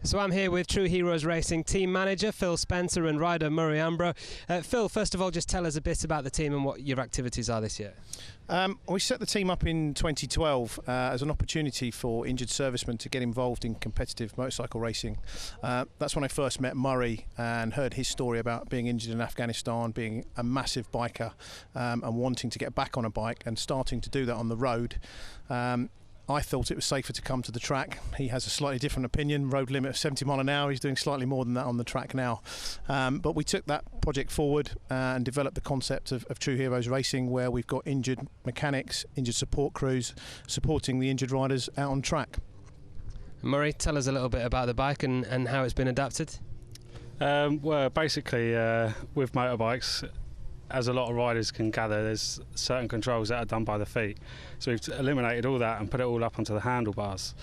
So I'm here with True Heroes Racing team manager Phil Spencer and rider Murray Hambro. Phil, first of all, just tell us a bit about the team and what your activities are this year. We set the team up in 2012 as an opportunity for injured servicemen to get involved in competitive motorcycle racing. That's when I first met Murray and heard his story about being injured in Afghanistan, being a massive biker and wanting to get back on a bike and starting to do that on the road. I thought it was safer to come to the track. He has a slightly different opinion, road limit of 70 mile an hour. He's doing slightly more than that on the track now. But we took that project forward and developed the concept of True Heroes Racing, where we've got injured mechanics, injured support crews, supporting the injured riders out on track. Murray, tell us a little bit about the bike and how it's been adapted. Well, basically, with motorbikes, as a lot of riders can gather, there's certain controls that are done by the feet. So we've eliminated all that and put it all up onto the handlebars.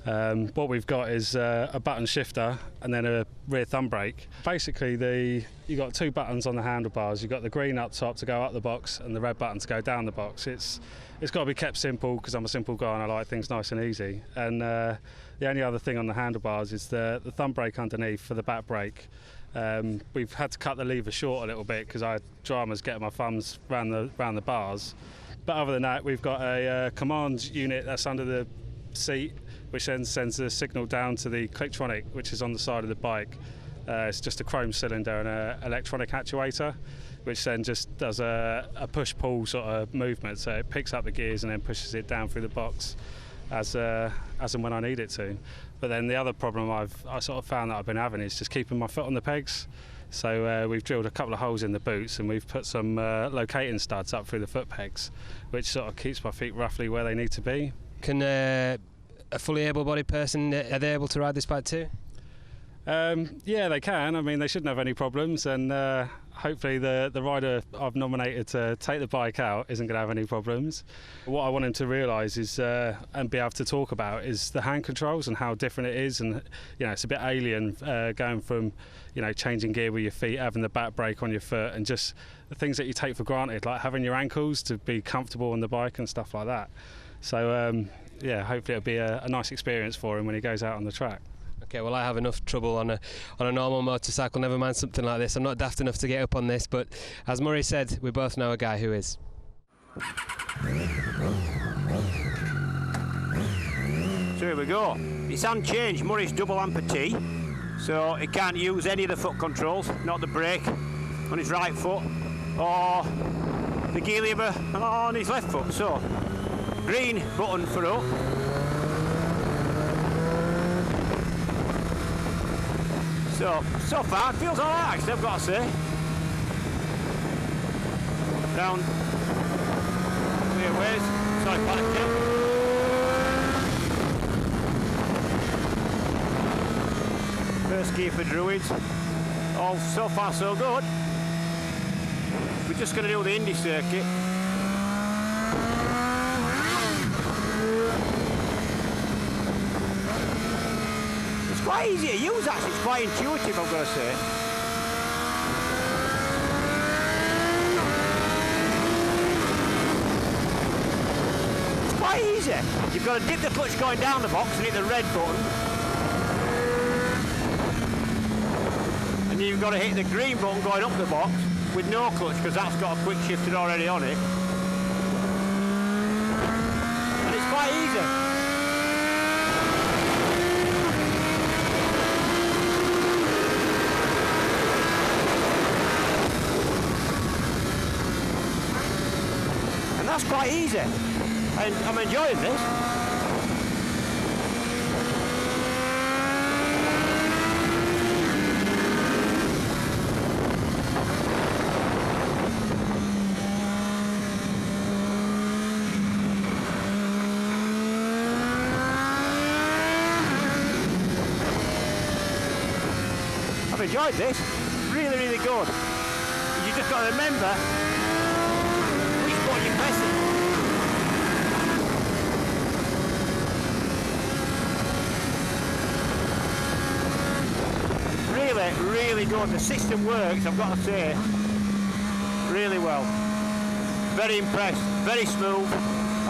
What we've got is a button shifter and then a rear thumb brake. Basically, you've got two buttons on the handlebars. You've got the green up top to go up the box and the red button to go down the box. It's got to be kept simple because I'm a simple guy and I like things nice and easy. And the only other thing on the handlebars is the thumb brake underneath for the back brake. We've had to cut the lever short a little bit because I had dramas getting my thumbs round the bars. But other than that, we've got a command unit that's under the seat, which then sends the signal down to the Clicktronic, which is on the side of the bike. It's just a chrome cylinder and an electronic actuator, which then just does a push-pull sort of movement. So it picks up the gears and then pushes it down through the box as and when I need it to. But then the other problem I sort of found that I've been having is just keeping my foot on the pegs. So we've drilled a couple of holes in the boots and we've put some locating studs up through the foot pegs, which sort of keeps my feet roughly where they need to be. Can a fully able-bodied person, are they able to ride this bike too? Yeah, they can. I mean, they shouldn't have any problems, and hopefully the rider I've nominated to take the bike out isn't going to have any problems. What I want him to realise is and be able to talk about is the hand controls and how different it is, and it's a bit alien going from changing gear with your feet, having the back brake on your foot, and just the things that you take for granted, like having your ankles to be comfortable on the bike and stuff like that. So yeah, hopefully it'll be a nice experience for him when he goes out on the track. Okay, well, I have enough trouble on a normal motorcycle, never mind something like this. I'm not daft enough to get up on this, but as Murray said, we both know a guy who is. So here we go. It's unchanged. Murray's double amputee, so he can't use any of the foot controls, not the brake on his right foot or the gear lever on his left foot. So green button for up. So far it feels alright, actually, I've got to say. Down clear ways, sorry, panic kill. First gear for Druids. All so far so good. We're just going to do the Indy circuit. Quite easy to use, actually. It's quite intuitive, I've got to say. It's quite easy. You've got to dip the clutch going down the box and hit the red button, and you've got to hit the green button going up the box with no clutch, because that's got a quick shifter already on it, and it's quite easy. That's quite easy, and I'm enjoying this. I've enjoyed this, really, really good. You just got to remember what you're pressing. Really, really good. The system works, I've got to say, really well. Very impressed, very smooth.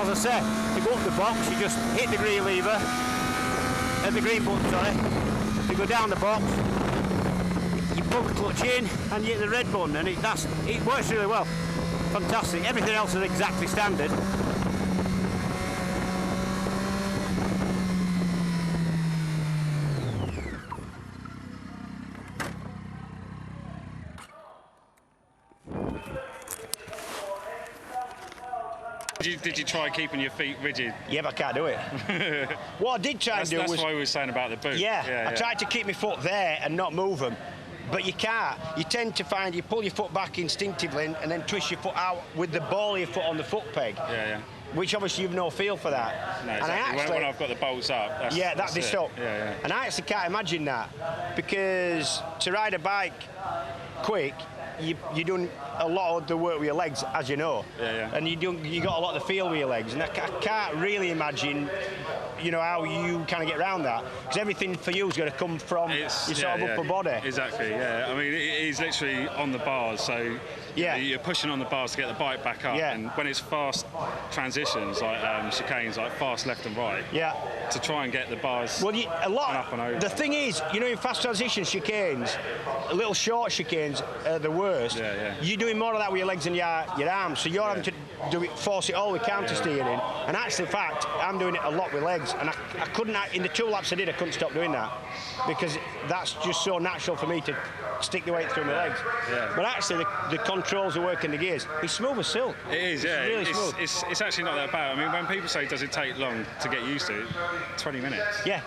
As I said, to go up the box, you just hit the green lever, the green button, sorry, You go down the box, you plug the clutch in, and you hit the red button, and it works really well. Fantastic. Everything else is exactly standard. Did you try keeping your feet rigid? Yeah, but I can't do it. What I did try and do was... That's what I was saying about the boot. Yeah, I tried to keep my foot there and not move them. But you can't. You tend to find you pull your foot back instinctively and then twist your foot out with the ball of your foot on the foot peg. Yeah. Which obviously you've no feel for that. No, exactly. And when I've got the bolts up, that's this up. Yeah. And I actually can't imagine that, because to ride a bike quick, you're doing a lot of the work with your legs, as you know. Yeah. And you got a lot of the feel with your legs, and I can't really imagine, how you kind of get around that, because everything for you is going to come from your sort of upper body. Exactly. Yeah. I mean, he's literally on the bars, so you're pushing on the bars to get the bike back up. Yeah. And when it's fast transitions, like chicanes, like fast left and right. Yeah. To try and get the bars. Well, up and over. The thing is, in fast transition chicanes, little short chicanes are the worst. Yeah. You're doing more of that with your legs and your arms, so you're having to force it all with counter steering. And actually, in fact, I'm doing it a lot with legs, and I couldn't, in the 2 laps I did, I couldn't stop doing that, because that's just so natural for me to stick the weight through my legs. Yeah. But actually, the controls are working the gears. It's smooth as silk. It is, yeah. It's really smooth. It's actually not that bad. I mean, when people say, does it take long to get used to, 20 minutes. Yeah,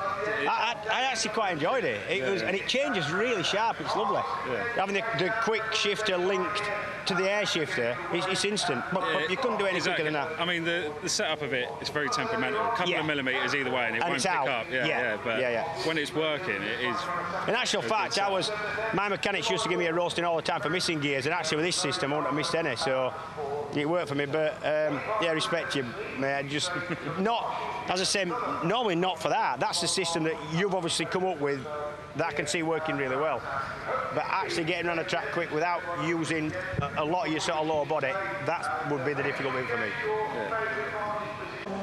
I actually quite enjoyed it. And it changes really sharp. It's lovely. Yeah. Having the quick shifter linked to the air shifter, it's instant. But you couldn't do it any quicker than that. I mean, the setup of it is very temperamental. A couple of millimetres either way, and it won't pick up. But when it's working, it is. In actual fact, my mechanics used to give me a roasting all the time for missing gears, and actually with this system, I wouldn't have missed any. So it worked for me. But respect you, mate. Just not, as I say, normally not for that. That's the system that you've obviously come up with that I can see working really well. But actually getting around a track quick without using a lot of your sort of lower body, that would be the difficult thing for me. Yeah.